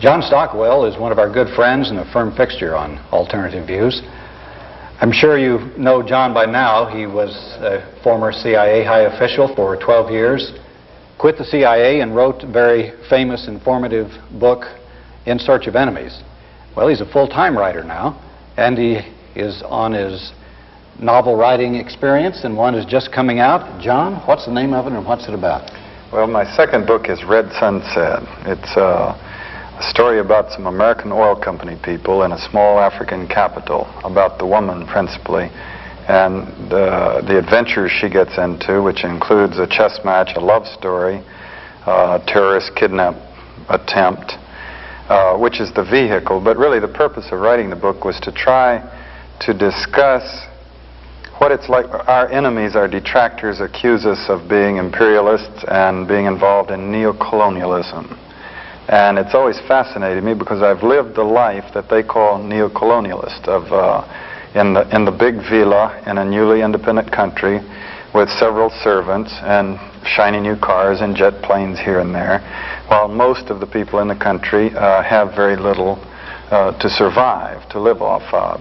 John Stockwell is one of our good friends and a firm fixture on Alternative Views. I'm sure you know John by now. He was a former CIA high official for 12 years, quit the CIA and wrote a very famous, informative book, In Search of Enemies. Well, he's a full-time writer now, and he is on his novel writing experience, and one is just coming out. John, what's the name of it and what's it about? Well, my second book is Red Sunset. It's a story about some American oil company people in a small African capital, about the woman principally, and the adventures she gets into, which includes a chess match, a love story, a terrorist kidnap attempt, which is the vehicle. But really the purpose of writing the book was to try to discuss what it's like. Our enemies, our detractors, accuse us of being imperialists and being involved in neocolonialism. And it's always fascinated me because I've lived the life that they call neocolonialist, in the big villa in a newly independent country with several servants and shiny new cars and jet planes here and there, while most of the people in the country have very little to survive, to live off of.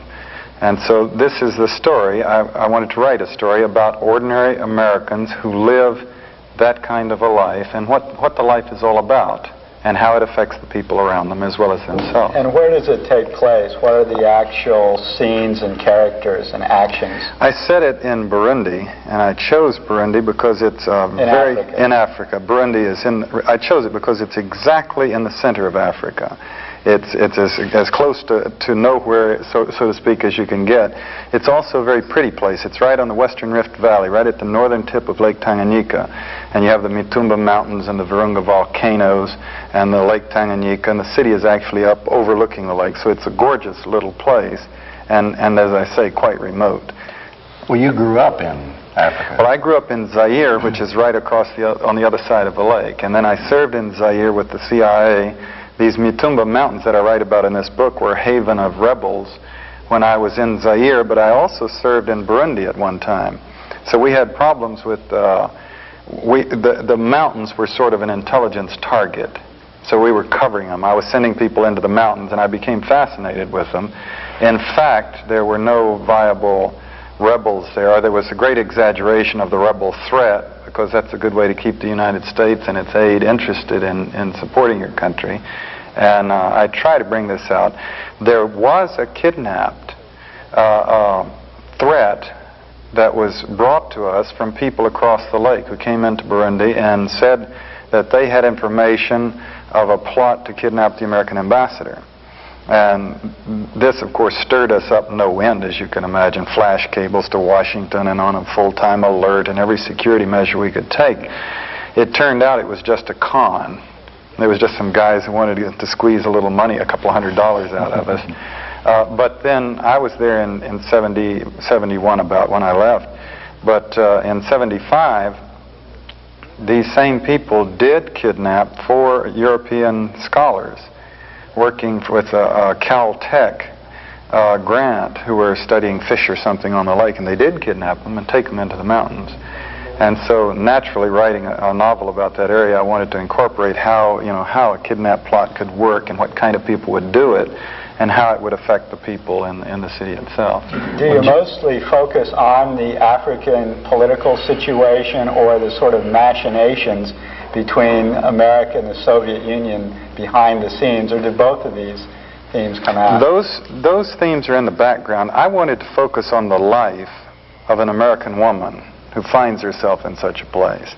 And so this is the story. I wanted to write a story about ordinary Americans who live that kind of a life and what the life is all about, and how it affects the people around them as well as themselves. And where does it take place? What are the actual scenes and characters and actions? I set it in Burundi, and I chose Burundi because it's in Africa. Burundi is I chose it because it's exactly in the center of Africa. It's as close to nowhere, so to speak, as you can get. It's also a very pretty place. It's right on the Western Rift Valley, right at the northern tip of Lake Tanganyika. And you have the Mitumba Mountains and the Virunga volcanoes and the Lake Tanganyika, and the city is actually up overlooking the lake. So it's a gorgeous little place, and as I say, quite remote. Well, you grew up in Africa. Well, I grew up in Zaire, which is right across on the other side of the lake. And then I served in Zaire with the CIA. These Mitumba Mountains that I write about in this book were a haven of rebels when I was in Zaire, but I also served in Burundi at one time. So we had problems with, the mountains were sort of an intelligence target. So we were covering them. I was sending people into the mountains, and I became fascinated with them. In fact, there were no viable rebels there. There was a great exaggeration of the rebel threat, because that's a good way to keep the United States and its aid interested in supporting your country. And I try to bring this out. There was a kidnapped threat that was brought to us from people across the lake who came into Burundi and said that they had information of a plot to kidnap the American ambassador. And this, of course, stirred us up no end, as you can imagine. Flash cables to Washington and on a full-time alert and every security measure we could take. It turned out it was just a con. There was just some guys who wanted to squeeze a little money, a couple $100 out of us. But then I was there in 71 about when I left. But in 75, these same people did kidnap 4 European scholars working with a Caltech grant who were studying fish or something on the lake, and they did kidnap them and take them into the mountains. And so naturally, writing a novel about that area, I wanted to incorporate how a kidnap plot could work and what kind of people would do it and how it would affect the people in the city itself. Do you mostly focus on the African political situation or the sort of machinations between America and the Soviet Union behind the scenes, or did both of these themes come out? Those themes are in the background. I wanted to focus on the life of an American woman who finds herself in such a place.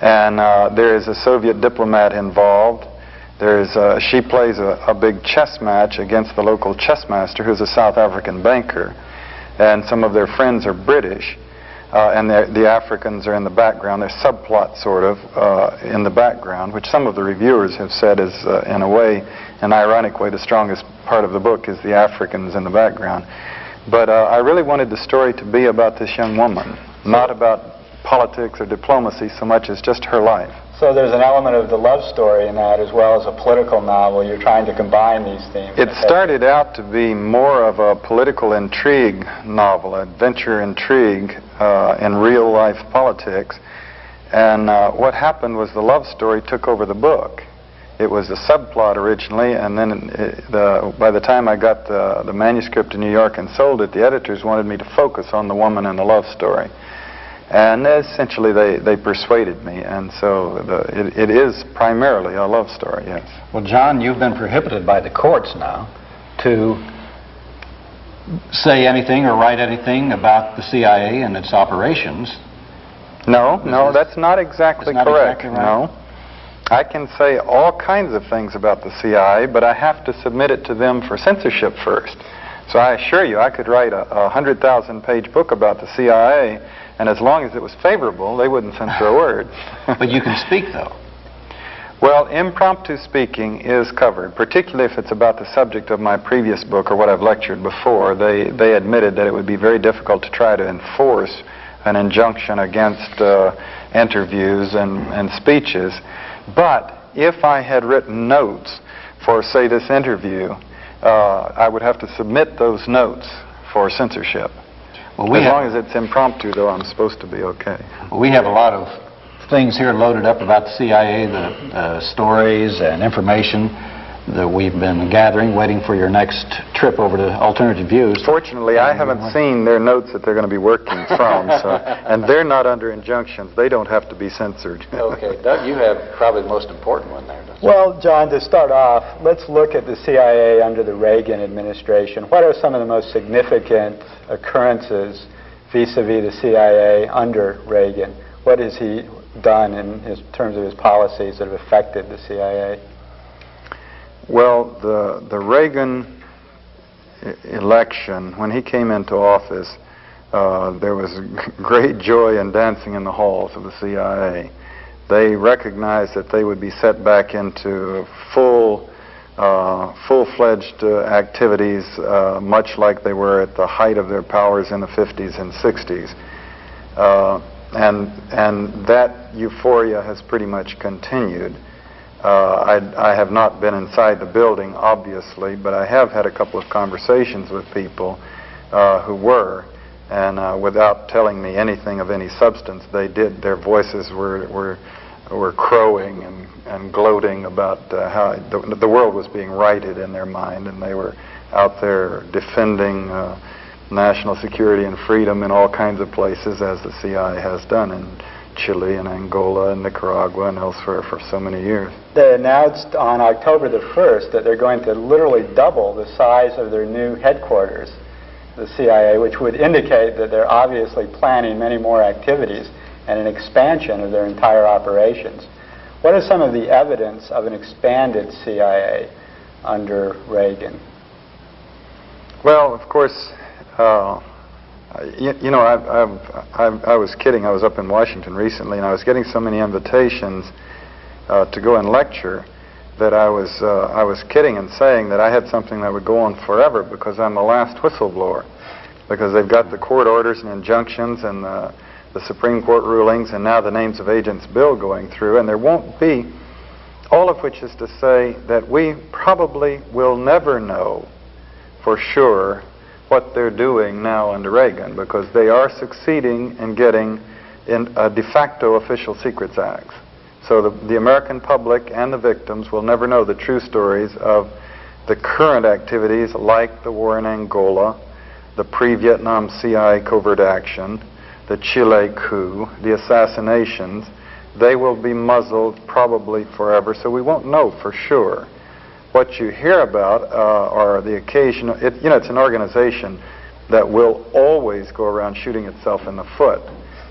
And there is a Soviet diplomat involved. She plays a big chess match against the local chess master, who's a South African banker. And some of their friends are British. And the Africans are in the background. There's subplot sort of in the background, which some of the reviewers have said is, in a way, an ironic way, the strongest part of the book is the Africans in the background. But I really wanted the story to be about this young woman, not about politics or diplomacy so much as just her life. So there's an element of the love story in that as well as a political novel. You're trying to combine these themes. It started out to be more of a political intrigue novel, adventure intrigue in real life politics. And what happened was the love story took over the book. It was a subplot originally, and then by the time I got the manuscript to New York and sold it, the editors wanted me to focus on the woman and the love story. And essentially they persuaded me, and so it is primarily a love story, yes. Well, John, you've been prohibited by the courts now to say anything or write anything about the CIA and its operations. No, that's not exactly correct. Exactly right. No. I can say all kinds of things about the CIA, but I have to submit it to them for censorship first. So I assure you, I could write a 100,000-page book about the CIA, and as long as it was favorable, they wouldn't censor a word. But you can speak, though. Well, impromptu speaking is covered, particularly if it's about the subject of my previous book or what I've lectured before. They admitted that it would be very difficult to try to enforce an injunction against interviews and speeches. But if I had written notes for, say, this interview, I would have to submit those notes for censorship. Well, as long as it's impromptu, though, I'm supposed to be okay. Well, we have a lot of things here loaded up about the CIA, the stories and information that we've been gathering, waiting for your next trip over to Alternative Views. Fortunately, I haven't seen their notes that they're going to be working from, and they're not under injunctions. They don't have to be censored. Okay. Doug, you have probably the most important one there, doesn't Well, John, to start off, let's look at the CIA under the Reagan administration. What are some of the most significant occurrences vis-a-vis the CIA under Reagan? What has he done in terms of his policies that have affected the CIA? Well, the Reagan election, when he came into office, there was great joy and dancing in the halls of the CIA. They recognized that they would be set back into full-fledged activities, much like they were at the height of their powers in the 50s and 60s. And that euphoria has pretty much continued. I have not been inside the building, obviously, but I have had a couple of conversations with people who were, and without telling me anything of any substance, they did. Their voices were crowing and gloating about how the world was being righted in their mind, and they were out there defending national security and freedom in all kinds of places, as the CIA has done in Chile and Angola and Nicaragua and elsewhere for so many years. They announced on October the 1st that they're going to literally double the size of their new headquarters, the CIA, which would indicate that they're obviously planning many more activities and an expansion of their entire operations. What is some of the evidence of an expanded CIA under Reagan? Well, of course, you know, I was kidding. I was up in Washington recently, and I was getting so many invitations to go and lecture that I was kidding and saying that I had something that would go on forever because I'm the last whistleblower, because they've got the court orders and injunctions and the Supreme Court rulings and now the names of agents bill going through, and there won't be, all of which is to say that we probably will never know for sure what they're doing now under Reagan, because they are succeeding in getting in de facto official secrets acts. So the American public and the victims will never know the true stories of the current activities like the war in Angola, the pre-Vietnam CIA covert action, the Chile coup, the assassinations. They will be muzzled probably forever, so we won't know for sure. What you hear about are the occasional, you know, it's an organization that will always go around shooting itself in the foot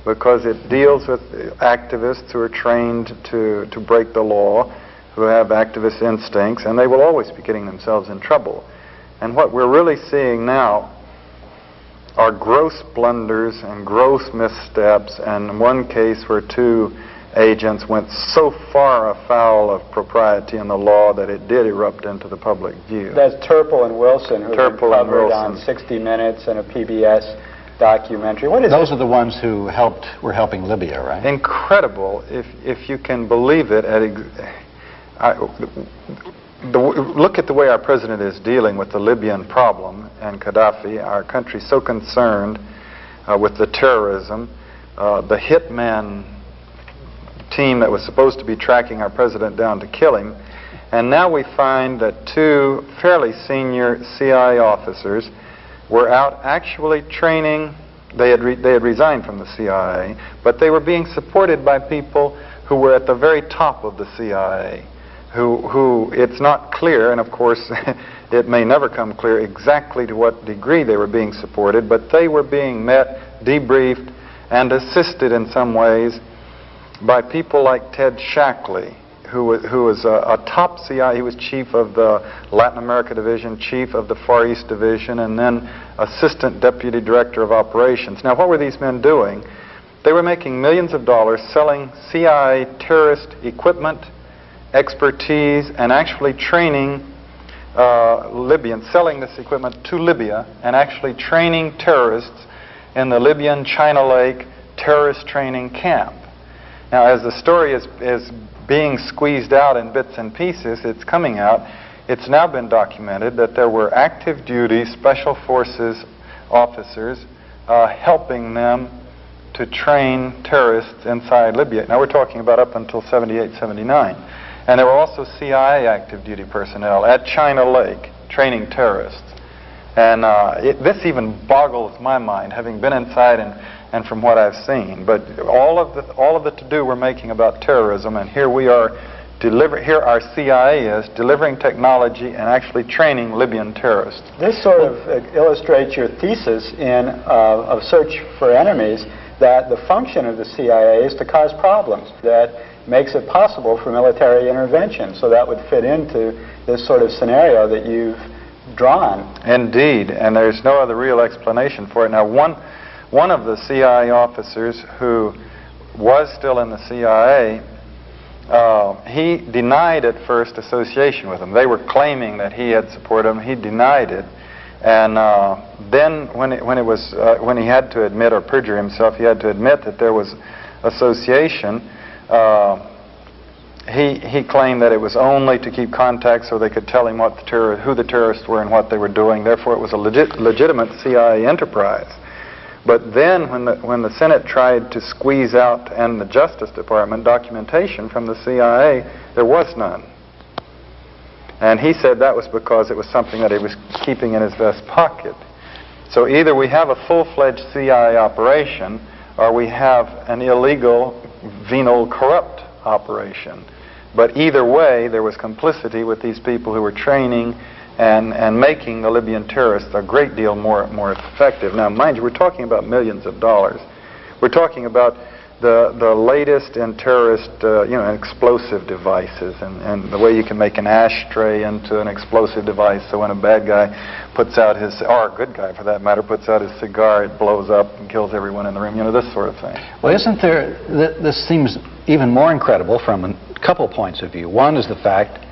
because it deals with activists who are trained to break the law, who have activist instincts, and they will always be getting themselves in trouble. And what we're really seeing now are gross blunders and gross missteps, and in one case where two agents went so far afoul of propriety in the law that it did erupt into the public view. That's Terpil and Wilson, who were covered on Wilson. 60 Minutes and a PBS documentary. What is Those are the ones who were helping Libya, right? Incredible, if you can believe it. Look at the way our president is dealing with the Libyan problem and Gaddafi. Our country's so concerned with the terrorism. The hitman team that was supposed to be tracking our president down to kill him And now we find that two fairly senior CIA officers were out actually training. They had resigned from the CIA, but they were being supported by people who were at the very top of the CIA, who it's not clear, and of course it may never come clear exactly to what degree they were being supported, but they were being met, debriefed, and assisted in some ways by people like Ted Shackley, who was a top CIA. He was chief of the Latin America Division, chief of the Far East Division, and then assistant deputy director of operations. Now, what were these men doing? They were making millions of dollars selling CIA terrorist equipment, expertise, and actually training Libyans, selling this equipment to Libya, and actually training terrorists in the Libyan China Lake terrorist training camp. Now, as the story is being squeezed out in bits and pieces, it's coming out. It's now been documented that there were active duty special forces officers helping them to train terrorists inside Libya. Now we're talking about up until 78, 79. And there were also CIA active duty personnel at China Lake training terrorists. And this even boggles my mind, having been inside and from what I've seen. But all of the to-do we're making about terrorism, and here we are, here our CIA is delivering technology and actually training Libyan terrorists. This sort of illustrates your thesis of search for enemies, that the function of the CIA is to cause problems, that makes it possible for military intervention. So that would fit into this sort of scenario that you've drawn. Indeed, and there's no other real explanation for it. Now, one of the CIA officers who was still in the CIA, he denied at first association with them. They were claiming that he had supported them. He denied it. And then when he had to admit or perjure himself, he had to admit that there was association. He claimed that it was only to keep contact so they could tell him who the terrorists were and what they were doing. Therefore, it was a legitimate CIA enterprise. But then when the Senate tried to squeeze out, and the Justice Department, documentation from the CIA, there was none. And he said that was because it was something that he was keeping in his vest pocket. So either we have a full-fledged CIA operation, or we have an illegal, venal, corrupt operation. But either way, there was complicity with these people who were training and making the Libyan terrorists a great deal more effective. Now, mind you, we're talking about millions of dollars. We're talking about the latest in terrorist, explosive devices, and the way you can make an ashtray into an explosive device, so when a bad guy puts out his, or a good guy for that matter, puts out his cigar, it blows up and kills everyone in the room, this sort of thing. Well, isn't there, this seems even more incredible from a couple points of view. One is the fact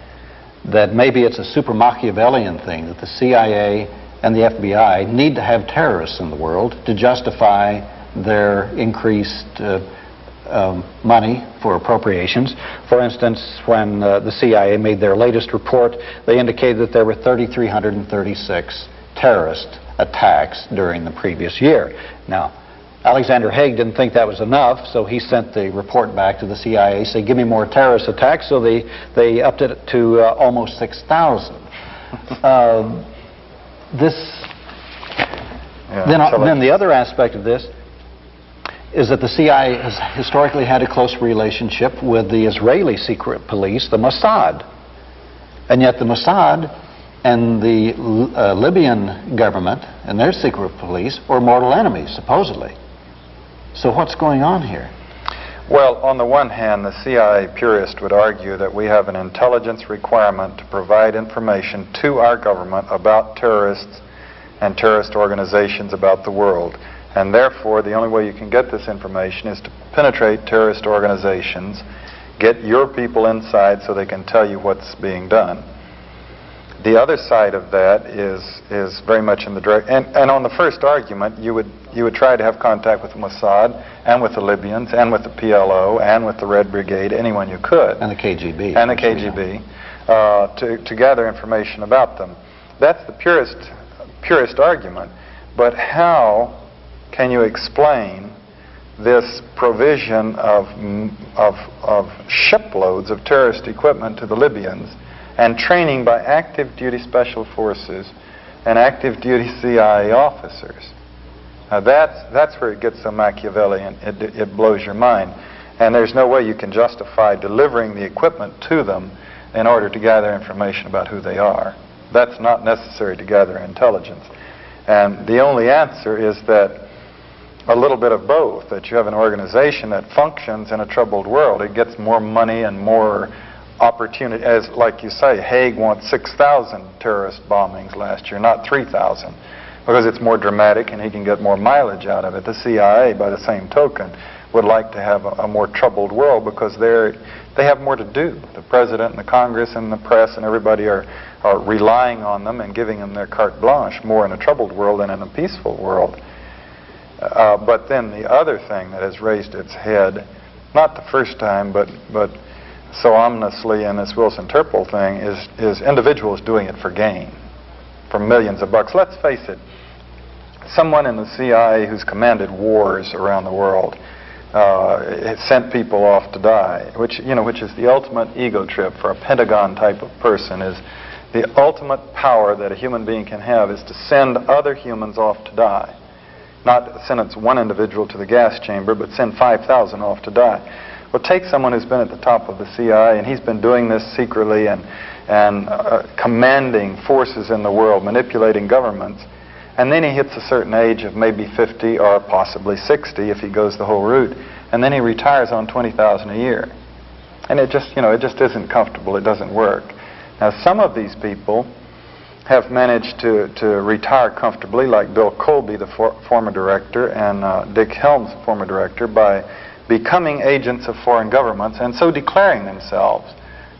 that maybe it's a super Machiavellian thing, that the CIA and the FBI need to have terrorists in the world to justify their increased money for appropriations. For instance, when the CIA made their latest report, they indicated that there were 3,336 terrorist attacks during the previous year. Now, Alexander Haig didn't think that was enough, so he sent the report back to the CIA, saying, give me more terrorist attacks, so they upped it to almost 6,000. Then the other aspect of this is that the CIA has historically had a close relationship with the Israeli secret police, the Mossad. And yet the Mossad and the Libyan government and their secret police were mortal enemies, supposedly. So what's going on here? Well, on the one hand, the CIA purist would argue that we have an intelligence requirement to provide information to our government about terrorists and terrorist organizations about the world. And therefore, the only way you can get this information is to penetrate terrorist organizations, get your people inside so they can tell you what's being done. The other side of that is very much in the direct, and on the first argument, you would try to have contact with the Mossad and with the Libyans and with the PLO and with the Red Brigade, anyone you could. And the KGB. And the KGB, to gather information about them. That's the purest argument. But how can you explain this provision of shiploads of terrorist equipment to the Libyans and training by active duty special forces and active duty CIA officers. Now that's where it gets so Machiavellian, it blows your mind. And there's no way you can justify delivering the equipment to them in order to gather information about who they are. That's not necessary to gather intelligence. And the only answer is that a little bit of both, that you have an organization that functions in a troubled world. It gets more money and more opportunity. As like you say, Haig wants 6,000 terrorist bombings last year, not 3,000, because it's more dramatic and he can get more mileage out of it. The CIA, by the same token, would like to have a more troubled world because they have more to do. The president and the Congress and the press and everybody are relying on them and giving them their carte blanche more in a troubled world than in a peaceful world. But then the other thing that has raised its head, not the first time, but so ominously in this Wilson Terpil thing, is individuals doing it for gain, for millions of bucks. Let's face it, someone in the CIA who's commanded wars around the world, sent people off to die, which is the ultimate ego trip for a Pentagon type of person. Is the ultimate power that a human being can have is to send other humans off to die. Not sentence one individual to the gas chamber, but send 5,000 off to die. Well, take someone who's been at the top of the CIA, and he's been doing this secretly and commanding forces in the world, manipulating governments, and then he hits a certain age of maybe 50 or possibly 60 if he goes the whole route, and then he retires on $20,000 a year. And it just isn't comfortable. It doesn't work. Now, some of these people have managed to retire comfortably, like Bill Colby, the former director, and Dick Helms, the former director, by becoming agents of foreign governments and so declaring themselves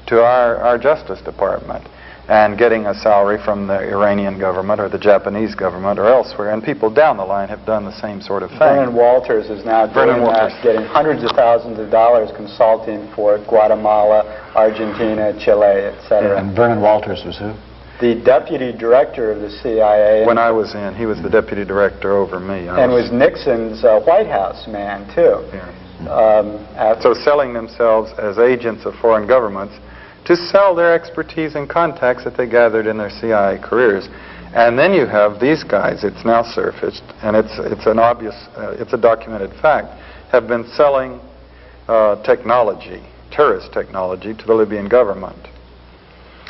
to our Justice Department and getting a salary from the Iranian government or the Japanese government or elsewhere. And people down the line have done the same sort of thing. Vernon Walters is now doing that, getting hundreds of thousands of dollars consulting for Guatemala, Argentina, Chile, etc. And Vernon Walters was who? The deputy director of the CIA. When I was in, he was the deputy director over me. And was Nixon's White House man, too. Yeah. So selling themselves as agents of foreign governments to sell their expertise and contacts that they gathered in their CIA careers. And then you have these guys, it's now surfaced, and it's an obvious, it's a documented fact, have been selling technology, terrorist technology, to the Libyan government.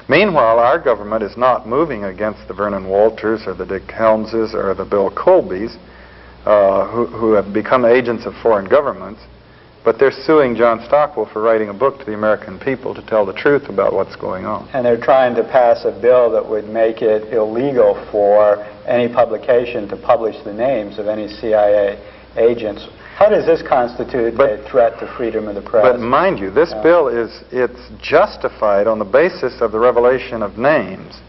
Meanwhile, our government is not moving against the Vernon Walters or the Dick Helmses or the Bill Colbys, who have become agents of foreign governments, but they're suing John Stockwell for writing a book to the American people to tell the truth about what's going on. And they're trying to pass a bill that would make it illegal for any publication to publish the names of any CIA agents. How does this constitute a threat to freedom of the press? But mind you, this bill it's justified on the basis of the revelation of names,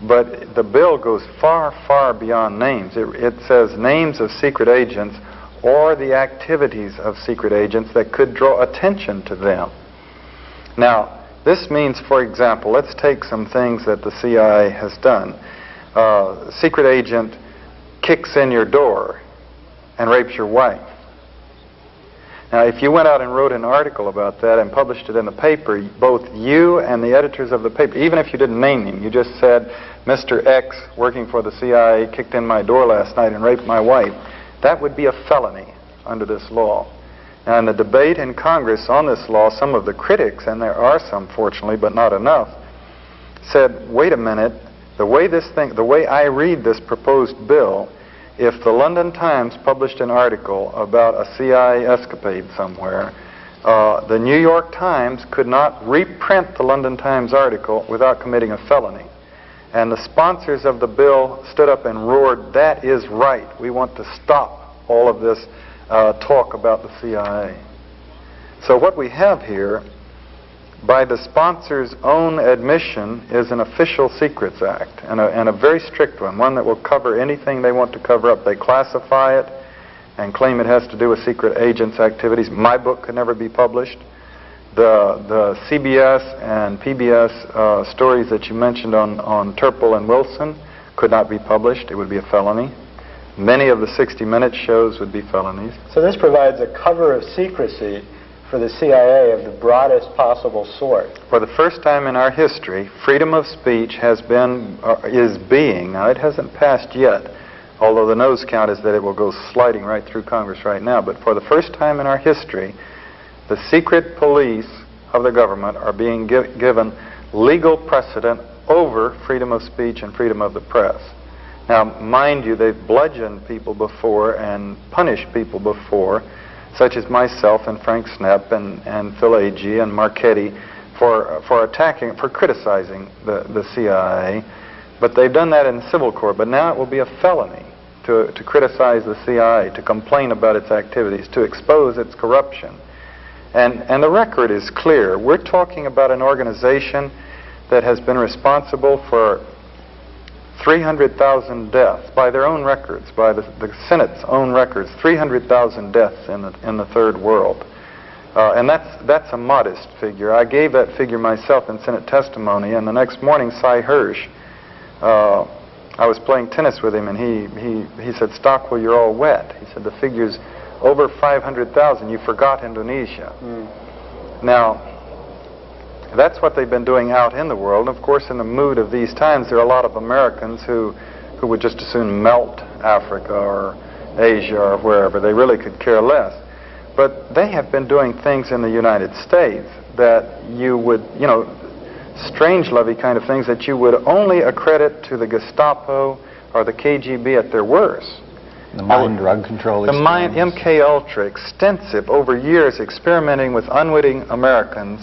but the bill goes far, far beyond names. It says names of secret agents or the activities of secret agents that could draw attention to them. Now, this means, for example, let's take some things that the CIA has done. Secret agent kicks in your door and rapes your wife. Now, if you went out and wrote an article about that and published it in the paper, both you and the editors of the paper, even if you didn't name him, you just said, Mr. X, working for the CIA, kicked in my door last night and raped my wife, that would be a felony under this law. Now, in the debate in Congress on this law, some of the critics, and there are some, fortunately, but not enough, said, wait a minute, the way I read this proposed bill, if the London Times published an article about a CIA escapade somewhere, the New York Times could not reprint the London Times article without committing a felony. And the sponsors of the bill stood up and roared, that is right. We want to stop all of this talk about the CIA. So what we have here, by the sponsor's own admission, is an Official Secrets Act, and a very strict one that will cover anything they want to cover up. They classify it and claim it has to do with secret agents' activities. My book could never be published. The CBS and PBS stories that you mentioned on Terpil and Wilson could not be published. It would be a felony. Many of the 60 Minutes shows would be felonies. So this provides a cover of secrecy for the CIA of the broadest possible sort. For the first time in our history, freedom of speech has been, is being, now it hasn't passed yet, although the nose count is that it will go sliding right through Congress right now, but for the first time in our history, the secret police of the government are being given legal precedent over freedom of speech and freedom of the press. Now, mind you, they've bludgeoned people before and punished people before, such as myself and Frank Snepp and Phil Agee and Marchetti for attacking, for criticizing the CIA. But they've done that in civil court. But now it will be a felony to criticize the CIA, to complain about its activities, to expose its corruption. And the record is clear. We're talking about an organization that has been responsible for 300,000 deaths by their own records, by the Senate's own records, 300,000 deaths in the Third World. And that's a modest figure. I gave that figure myself in Senate testimony, and the next morning, Cy Hirsch, I was playing tennis with him, and he said, "Stockwell, you're all wet." He said, "The figure's over 500,000. You forgot Indonesia." Now, that's what they've been doing out in the world. Of course, in the mood of these times, there are a lot of Americans who would just as soon melt Africa or Asia or wherever. They really could care less. But they have been doing things in the United States that you would, you know, strange-lovey kind of things that you would only accredit to the Gestapo or the KGB at their worst. The mind drug control experiments. The mind, MK Ultra, extensive over years experimenting with unwitting Americans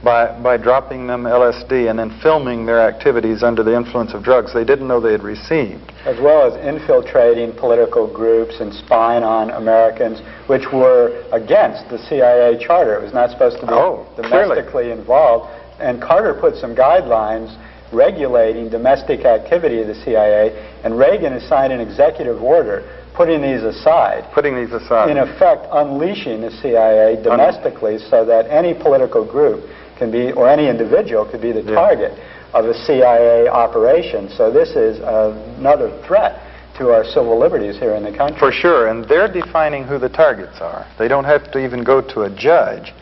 by dropping them LSD and then filming their activities under the influence of drugs they didn't know they had received. As well as infiltrating political groups and spying on Americans, which were against the CIA charter. It was not supposed to be domestically involved. And Carter put some guidelines regulating domestic activity of the CIA, and Reagan has signed an executive order putting these aside. In effect, unleashing the CIA domestically so that any political group can be, or any individual could be the target of a CIA operation. So this is another threat to our civil liberties here in the country. For sure, and they're defining who the targets are. They don't have to even go to a judge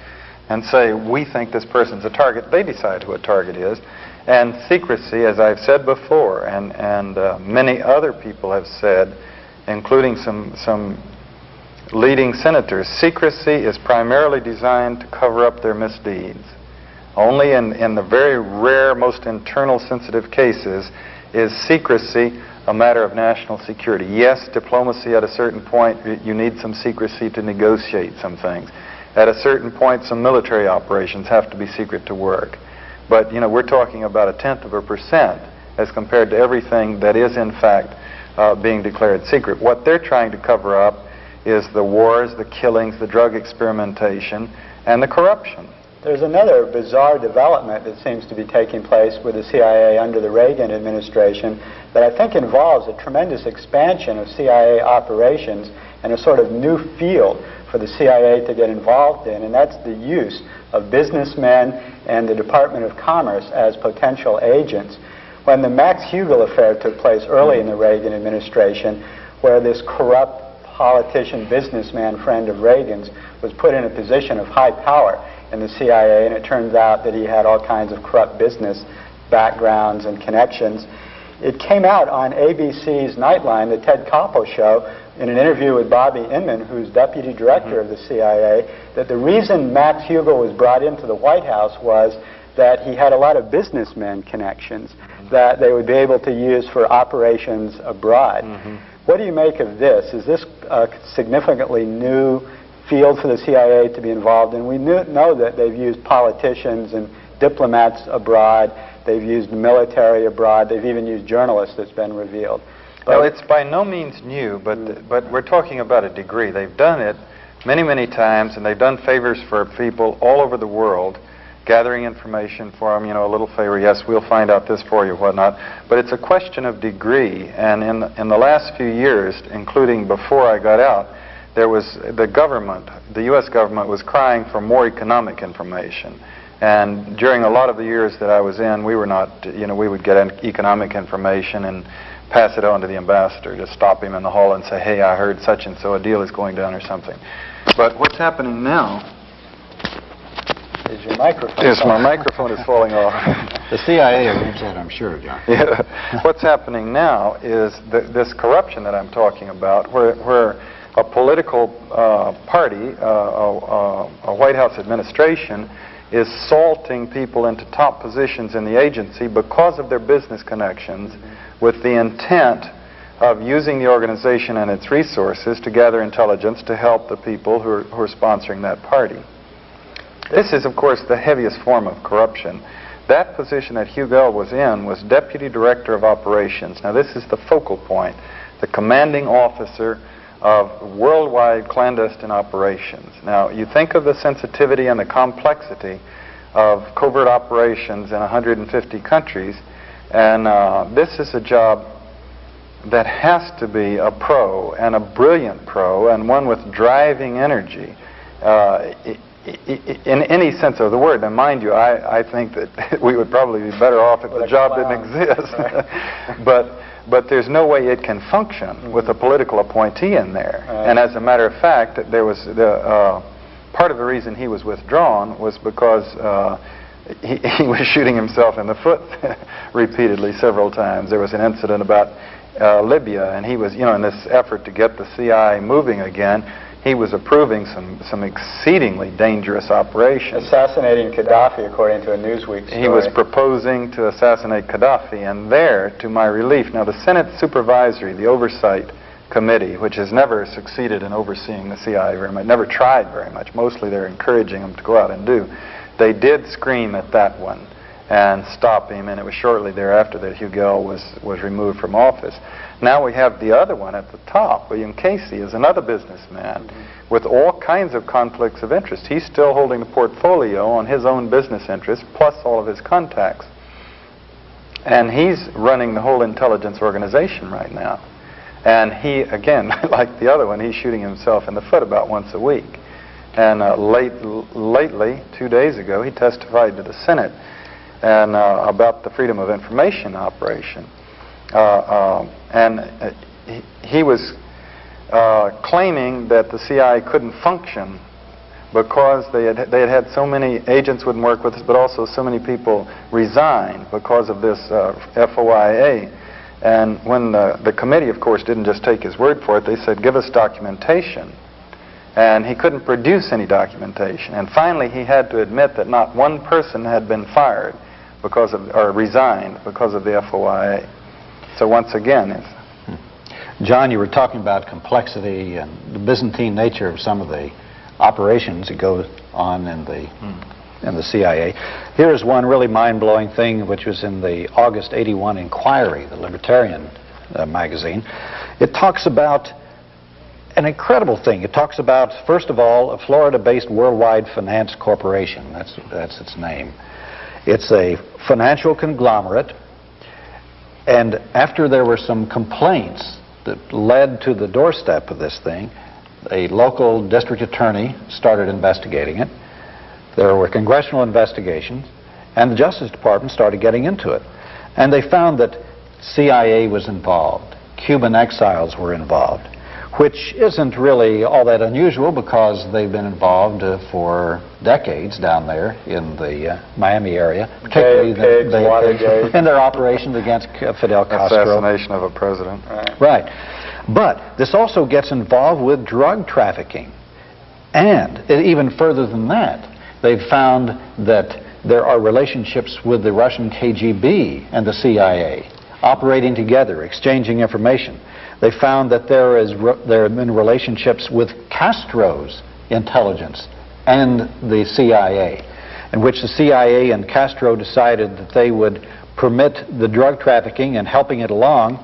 and say, we think this person's a target. They decide who a target is. And secrecy, as I've said before, and many other people have said, including some leading senators, secrecy is primarily designed to cover up their misdeeds. Only in the very rare, most internal sensitive cases is secrecy a matter of national security. Yes, diplomacy at a certain point, you need some secrecy to negotiate some things. At a certain point, some military operations have to be secret to work. But, you know, we're talking about 0.1% as compared to everything that is, in fact, being declared secret. What they're trying to cover up is the wars, the killings, the drug experimentation, and the corruption. There's another bizarre development that seems to be taking place with the CIA under the Reagan administration that I think involves a tremendous expansion of CIA operations and a sort of new field for the CIA to get involved in, and that's the use of businessmen and the Department of Commerce as potential agents. When the Max Hugel affair took place early in the Reagan administration, where this corrupt politician, businessman friend of Reagan's was put in a position of high power in the CIA, and it turns out that he had all kinds of corrupt business backgrounds and connections. It came out on ABC's Nightline, the Ted Koppel show, in an interview with Bobby Inman, who's deputy director of the CIA, that the reason Max Hugel was brought into the White House was that he had a lot of businessmen connections that they would be able to use for operations abroad. What do you make of this? Is this a significantly new field for the CIA to be involved in? We know that they've used politicians and diplomats abroad. They've used the military abroad. They've even used journalists, it's been revealed. Well, it's by no means new, but we're talking about a degree. They've done it many, many times, and they've done favors for people all over the world, gathering information for them, you know, a little favor, yes, we'll find out this for you, whatnot. But it's a question of degree, and in the last few years, including before I got out, there was the government, the U.S. government was crying for more economic information. And during a lot of the years that I was in, we were not, you know, we would get economic information and pass it on to the ambassador, just stop him in the hall and say, hey, I heard such and so, a deal is going down or something. But what's happening now Is your microphone? Yes, my microphone is falling off. The CIA arranged that, I'm sure, John. Yeah. What's happening now is this corruption that I'm talking about, where a political party, a White House administration, is salting people into top positions in the agency because of their business connections, with the intent of using the organization and its resources to gather intelligence to help the people who are sponsoring that party. This is, of course, the heaviest form of corruption. That position that Hugel was in was Deputy Director of Operations. Now, this is the focal point, the commanding officer of worldwide clandestine operations. Now, you think of the sensitivity and the complexity of covert operations in 150 countries, and this is a job that has to be a pro, and a brilliant pro, and one with driving energy in any sense of the word. And mind you, I think that we would probably be better off if the job didn't exist. But there's no way it can function with a political appointee in there. And as a matter of fact, there was part of the reason he was withdrawn was because he was shooting himself in the foot repeatedly several times. There was an incident about Libya, and he was, in this effort to get the CIA moving again, he was approving some exceedingly dangerous operations. Assassinating Gaddafi, according to a Newsweek story. He was proposing to assassinate Gaddafi, and there, to my relief, now the Senate Supervisory, the Oversight Committee, which has never succeeded in overseeing the CIA very much, never tried very much, mostly they're encouraging them to go out and do, they did scream at that one and stop him, and it was shortly thereafter that Hugel was removed from office. Now we have the other one at the top. William Casey is another businessman with all kinds of conflicts of interest. He's still holding the portfolio on his own business interests, plus all of his contacts. And he's running the whole intelligence organization right now. And he, again, like the other one, he's shooting himself in the foot about once a week. And lately, 2 days ago, he testified to the Senate and about the Freedom of Information operation. He was claiming that the CIA couldn't function because they had had so many agents wouldn't work with us, but also so many people resigned because of this FOIA. And when the committee, of course, didn't just take his word for it, they said, give us documentation. And he couldn't produce any documentation. And finally, he had to admit that not one person had been fired because of, or resigned because of the FOIA. So once again, John, you were talking about complexity and the Byzantine nature of some of the operations that go on in the CIA. Here is one really mind-blowing thing, which was in the August '81 Inquiry, the Libertarian magazine. It talks about an incredible thing. It talks about, first of all, a Florida-based worldwide finance corporation. That's its name. It's a financial conglomerate, and after there were some complaints that led to the doorstep of this thing, a local district attorney started investigating it. There were congressional investigations, and the Justice Department started getting into it. And they found that CIA was involved, Cuban exiles were involved, which isn't really all that unusual because they've been involved for decades down there in the Miami area, particularly in their operations against Fidel Castro. Assassination of a president. Right. But this also gets involved with drug trafficking. And even further than that, they've found that there are relationships with the Russian KGB and the CIA operating together, exchanging information. They found that there have been relationships with Castro's intelligence and the CIA, in which the CIA and Castro decided that they would permit the drug trafficking and helping it along,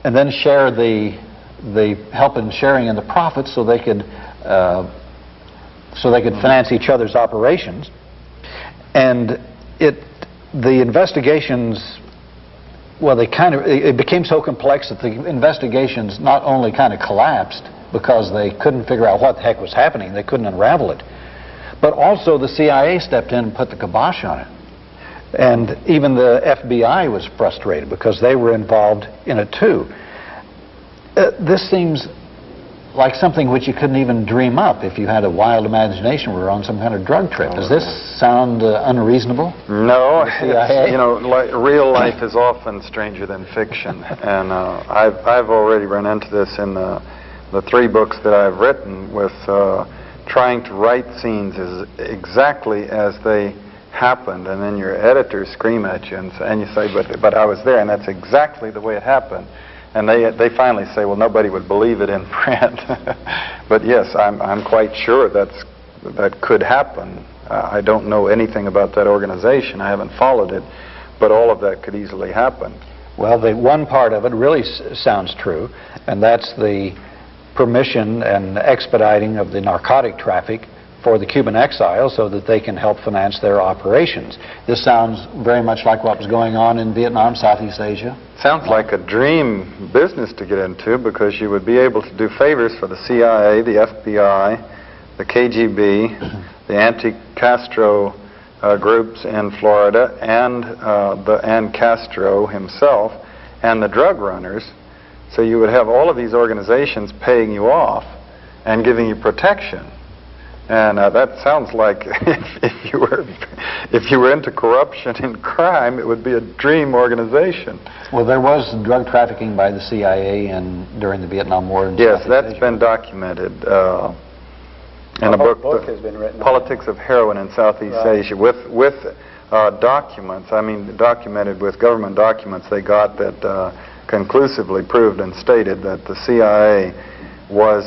and then share the help and sharing in the profits so they could finance each other's operations. And the investigations, well, it became so complex that the investigations not only kind of collapsed because they couldn't figure out what the heck was happening, they couldn't unravel it, but also the CIA stepped in and put the kibosh on it. And even the FBI was frustrated because they were involved in it too. This seems like something which you couldn't even dream up if you had a wild imagination. We're on some kind of drug trip. Does this sound unreasonable? No, you know, real life is often stranger than fiction, and I've already run into this in the 3 books that I've written, with trying to write scenes exactly as they happened, and then your editors scream at you and you say, but I was there, and that's exactly the way it happened. And they finally say, well, nobody would believe it in print. But yes, I'm quite sure that could happen. I don't know anything about that organization. I haven't followed it, but all of that could easily happen. Well, the one part of it really sounds true, and that's the permission and expediting of the narcotic traffic for the Cuban exiles so that they can help finance their operations. This sounds very much like what was going on in Vietnam, Southeast Asia. Sounds like a dream business to get into, because you would be able to do favors for the CIA, the FBI, the KGB, the anti-Castro groups in Florida, and Castro himself, and the drug runners. So you would have all of these organizations paying you off and giving you protection. And that sounds like if you were into corruption and crime, it would be a dream organization. Well, there was drug trafficking by the CIA during the Vietnam War. Yes, that's been documented in a book has been written Politics of Heroin in Southeast Asia, with documents. I mean, documented with government documents they got that conclusively proved and stated that the CIA was.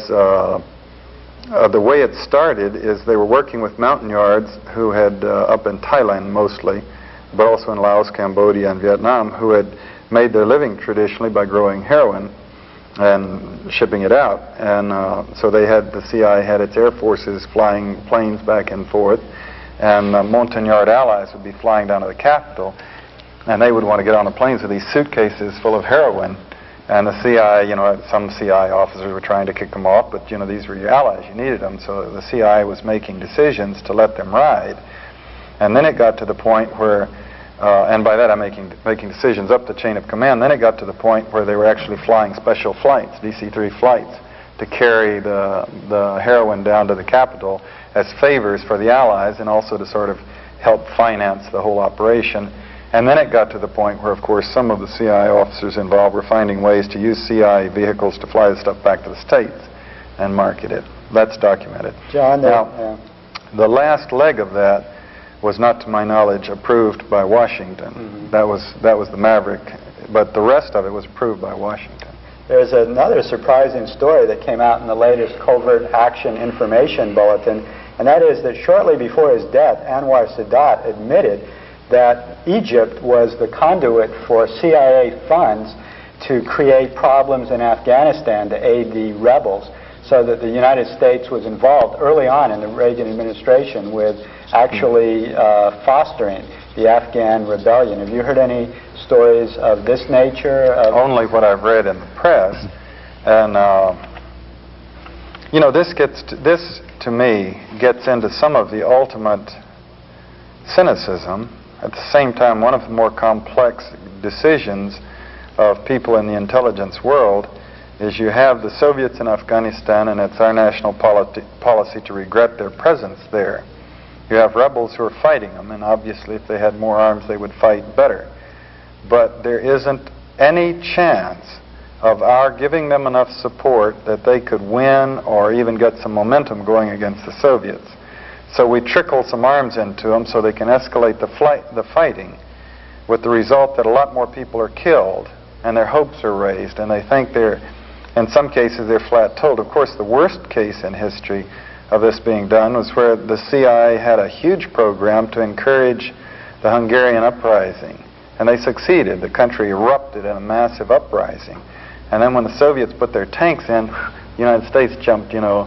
The way it started is they were working with Montagnards who had, up in Thailand mostly, but also in Laos, Cambodia, and Vietnam, who had made their living traditionally by growing heroin and shipping it out. And so the CIA had its air forces flying planes back and forth, and Montagnard allies would be flying down to the capital, and they would want to get on the planes with these suitcases full of heroin. And the CIA, you know, some CIA officers were trying to kick them off, but, you know, these were your allies. You needed them. So the CIA was making decisions to let them ride. And then it got to the point where, and by that I'm making decisions up the chain of command, then it got to the point where they were actually flying special flights, DC-3 flights, to carry the heroin down to the capital as favors for the allies, and also to sort of help finance the whole operation. And then it got to the point where, of course, some of the CIA officers involved were finding ways to use CIA vehicles to fly the stuff back to the States and market it. That's documented. John, now, the last leg of that was not, to my knowledge, approved by Washington. That was the Maverick, but the rest of it was approved by Washington. There's another surprising story that came out in the latest Covert Action Information Bulletin, and that is that shortly before his death, Anwar Sadat admitted that Egypt was the conduit for CIA funds to create problems in Afghanistan to aid the rebels, so that the United States was involved early on in the Reagan administration with actually fostering the Afghan rebellion. Have you heard any stories of this nature? Only what I've read in the press. And you know, this to me gets into some of the ultimate cynicism. At the same time, one of the more complex decisions of people in the intelligence world is you have the Soviets in Afghanistan, and it's our national policy to regret their presence there. You have rebels who are fighting them, and obviously if they had more arms they would fight better. But there isn't any chance of our giving them enough support that they could win or even get some momentum going against the Soviets. So we trickle some arms into them so they can escalate the fighting, with the result that a lot more people are killed and their hopes are raised, and they think in some cases they're flat told. Of course, the worst case in history of this being done was where the CIA had a huge program to encourage the Hungarian uprising, and they succeeded. The country erupted in a massive uprising, and then when the Soviets put their tanks in, the United States jumped, you know,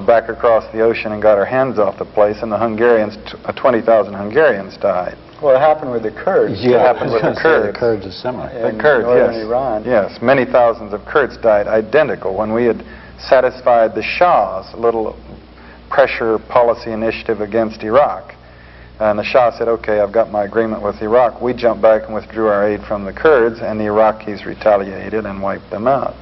back across the ocean and got our hands off the place, and the Hungarians, 20,000 Hungarians died. Well, it happened with the Kurds. Yeah, it happened with the Kurds. The Kurds is similar. In the Kurds, northern yes. Iran. Yes, many thousands of Kurds died identical. When we had satisfied the Shah's little pressure policy initiative against Iraq, and the Shah said, okay, I've got my agreement with Iraq, we jumped back and withdrew our aid from the Kurds, and the Iraqis retaliated and wiped them out.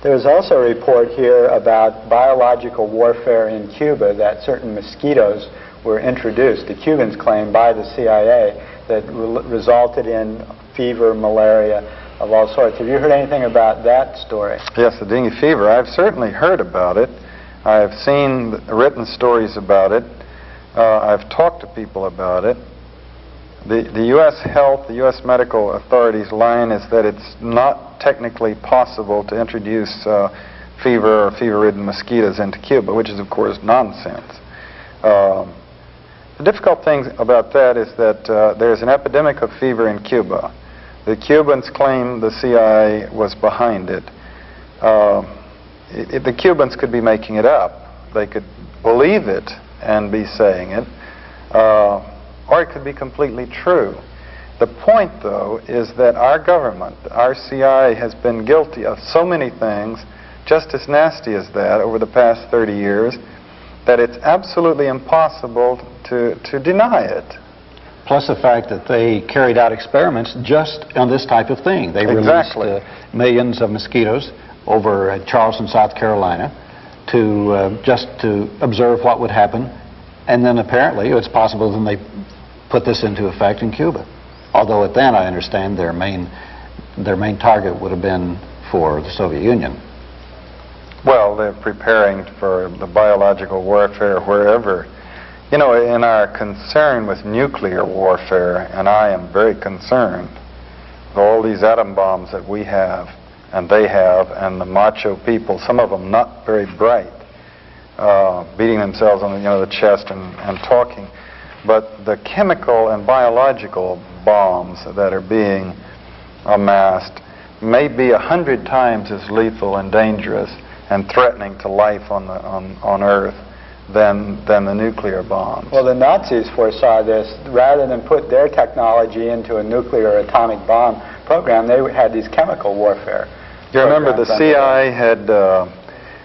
There was also a report here about biological warfare in Cuba, that certain mosquitoes were introduced, the Cubans claimed, by the CIA, that resulted in fever, malaria, of all sorts. Have you heard anything about that story? Yes, the dengue fever. I've certainly heard about it. I've seen written stories about it. I've talked to people about it. The U.S. health, the U.S. medical authorities' line is that it's not technically possible to introduce fever or fever-ridden mosquitoes into Cuba, which is, of course, nonsense. The difficult thing about that is that there's an epidemic of fever in Cuba. The Cubans claim the CIA was behind it. The Cubans could be making it up. They could believe it and be saying it. Or it could be completely true. The point, though, is that our government, our CIA, has been guilty of so many things, just as nasty as that, over the past 30 years, that it's absolutely impossible to deny it. Plus the fact that they carried out experiments just on this type of thing. They released millions of mosquitoes over Charleston, South Carolina, just to observe what would happen. And then apparently it's possible then they put this into effect in Cuba. Although at then I understand their main target would have been for the Soviet Union. Well, they're preparing for the biological warfare wherever. You know, in our concern with nuclear warfare, and I am very concerned, all these atom bombs that we have and they have, and the macho people, some of them not very bright, beating themselves on the chest and talking. But the chemical and biological bombs that are being amassed may be 100 times as lethal and dangerous and threatening to life on Earth than the nuclear bombs. Well, the Nazis foresaw this. Rather than put their technology into a nuclear or atomic bomb program, they had these chemical warfare. You remember the CIA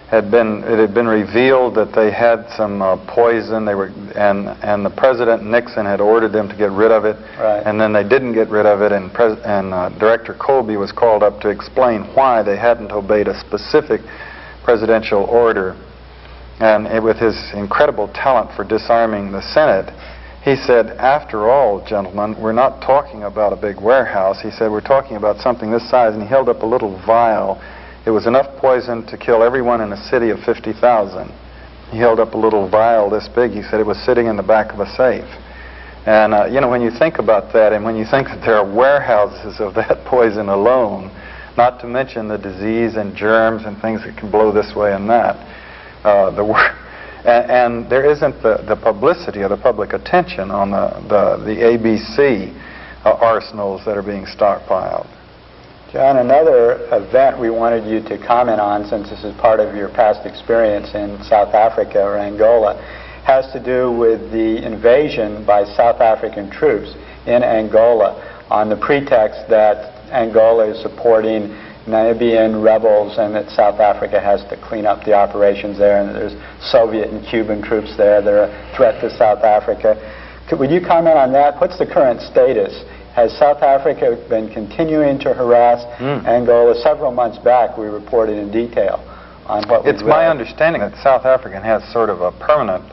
it had been revealed that they had some poison. And the President Nixon had ordered them to get rid of it, right. And then they didn't get rid of it. And Director Colby was called up to explain why they hadn't obeyed a specific presidential order. And with his incredible talent for disarming the Senate, he said, "After all, gentlemen, we're not talking about a big warehouse." He said, "We're talking about something this size." And he held up a little vial. It was enough poison to kill everyone in a city of 50,000. He held up a little vial this big. He said it was sitting in the back of a safe. And, when you think about that, and when you think that there are warehouses of that poison alone, not to mention the disease and germs and things that can blow this way and that, and there isn't the publicity or the public attention on the ABC arsenals that are being stockpiled. John, another event we wanted you to comment on, since this is part of your past experience in South Africa or Angola, has to do with the invasion by South African troops in Angola on the pretext that Angola is supporting Namibian rebels and that South Africa has to clean up the operations there, and there's Soviet and Cuban troops there that are a threat to South Africa. Would you comment on that? What's the current status? Has South Africa been continuing to harass Angola? Several months back we reported in detail on what we It's my understanding that South Africa has sort of a permanent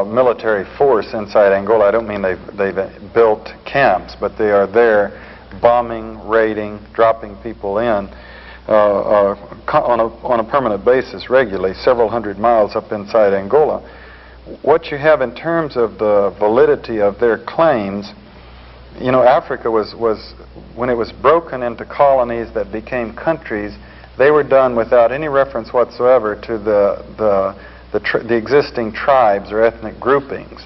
military force inside Angola. I don't mean they've built camps, but they are there bombing, raiding, dropping people in on a permanent basis regularly, several hundred miles up inside Angola. What you have in terms of the validity of their claims, Africa was when it was broken into colonies that became countries, they were done without any reference whatsoever to the existing tribes or ethnic groupings.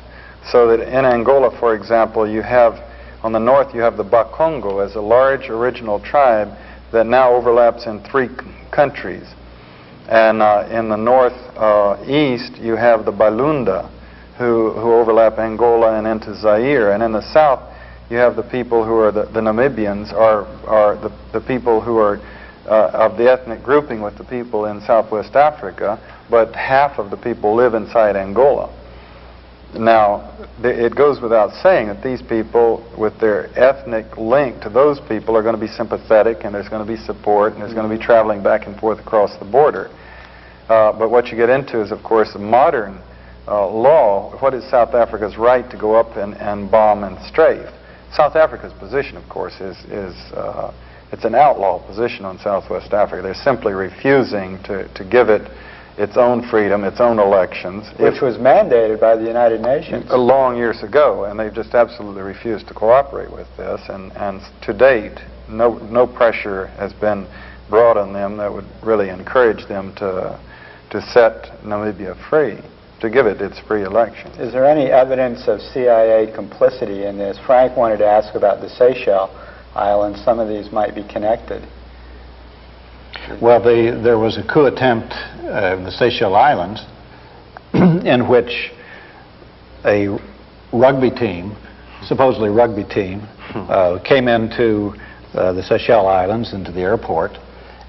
So that in Angola, for example, you have on the north you have the Bakongo as a large original tribe that now overlaps in 3 countries, and in the northeast you have the Balunda who overlap Angola and into Zaire, and in the south you have the people who are the Namibians, are the people who are of the ethnic grouping with the people in Southwest Africa, but half of the people live inside Angola. Now, it goes without saying that these people, with their ethnic link to those people, are going to be sympathetic, and there's going to be support, and there's going to be traveling back and forth across the border. But what you get into is, of course, a modern law. What is South Africa's right to go up and bomb and strafe? South Africa's position, of course, is it's an outlaw position on Southwest Africa. They're simply refusing to give it its own freedom, its own elections. Which was mandated by the United Nations. Long years ago, and they've just absolutely refused to cooperate with this. And to date, no pressure has been brought on them that would really encourage them to set Namibia free, to give it its free elections. Is there any evidence of CIA complicity in this? Frank wanted to ask about the Seychelles Islands. Some of these might be connected. Well, there was a coup attempt in the Seychelles Islands in which a rugby team, supposedly rugby team, came into the Seychelles Islands, into the airport.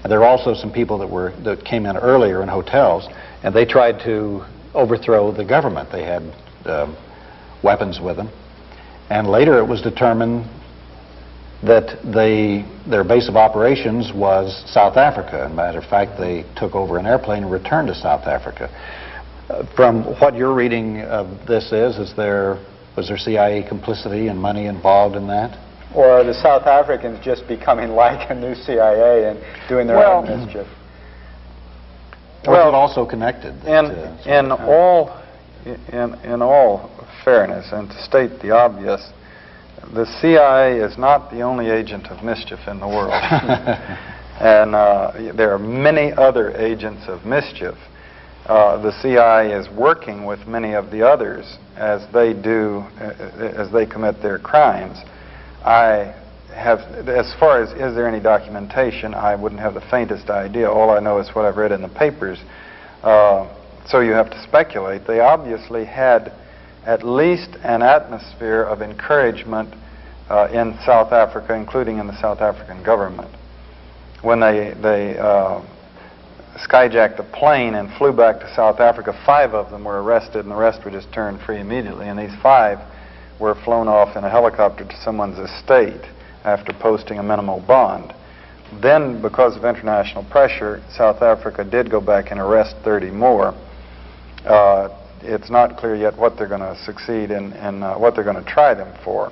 And there were also some people that came in earlier in hotels, and they tried to overthrow the government. They had weapons with them. And later it was determined that their base of operations was South Africa. As a matter of fact, they took over an airplane and returned to South Africa. From what you're reading of this was there CIA complicity and money involved in that? Or are the South Africans just becoming like a new CIA and doing their own mischief? Or is it also connected? In all fairness, and to state the obvious, the CIA is not the only agent of mischief in the world. And there are many other agents of mischief. The CIA is working with many of the others as they commit their crimes. As far as is there any documentation, I wouldn't have the faintest idea. All I know is what I've read in the papers. So you have to speculate. They obviously had at least an atmosphere of encouragement in South Africa, including in the South African government. When they skyjacked a plane and flew back to South Africa, 5 of them were arrested and the rest were just turned free immediately. And these 5 were flown off in a helicopter to someone's estate after posting a minimal bond. Then, because of international pressure, South Africa did go back and arrest 30 more. It's not clear yet what they're going to succeed in what they're going to try them for,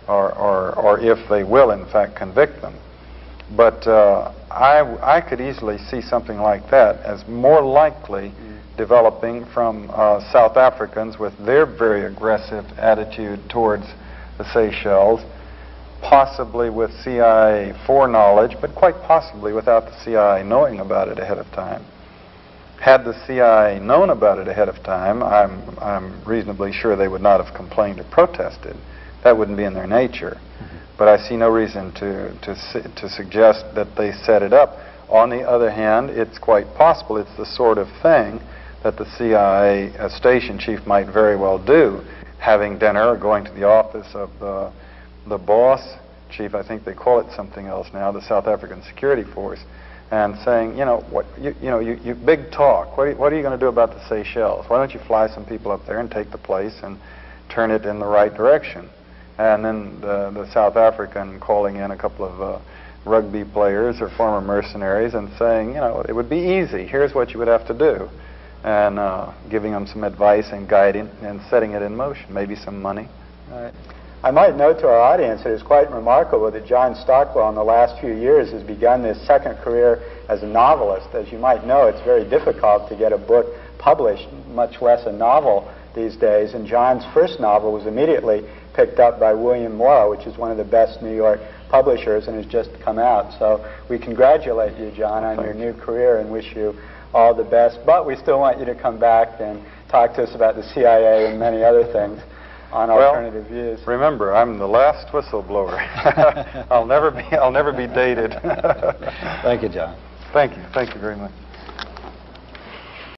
or if they will in fact convict them. But I could easily see something like that as more likely developing from South Africans with their very aggressive attitude towards the Seychelles, possibly with CIA foreknowledge, but quite possibly without the CIA knowing about it ahead of time. Had the CIA known about it ahead of time, I'm reasonably sure they would not have complained or protested. That wouldn't be in their nature. But I see no reason to suggest that they set it up. On the other hand, it's quite possible it's the sort of thing that the CIA station chief might very well do, having dinner or going to the office of the boss chief, I think they call it something else now, the South African Security Force, and saying, you big talk. What are you going to do about the Seychelles? Why don't you fly some people up there and take the place and turn it in the right direction? And then the South African calling in a couple of rugby players or former mercenaries and saying, it would be easy. Here's what you would have to do. And giving them some advice and guiding and setting it in motion, maybe some money. Right. I might note to our audience that it's quite remarkable that John Stockwell in the last few years has begun this second career as a novelist. As you might know, it's very difficult to get a book published, much less a novel these days. And John's first novel was immediately picked up by William Morrow, which is one of the best New York publishers, and has just come out. So we congratulate you, John, on your new career and wish you all the best. But we still want you to come back and talk to us about the CIA and many other things on alternative views. Remember, I'm the last whistleblower. I'll never be dated. Thank you, John. Thank you very much.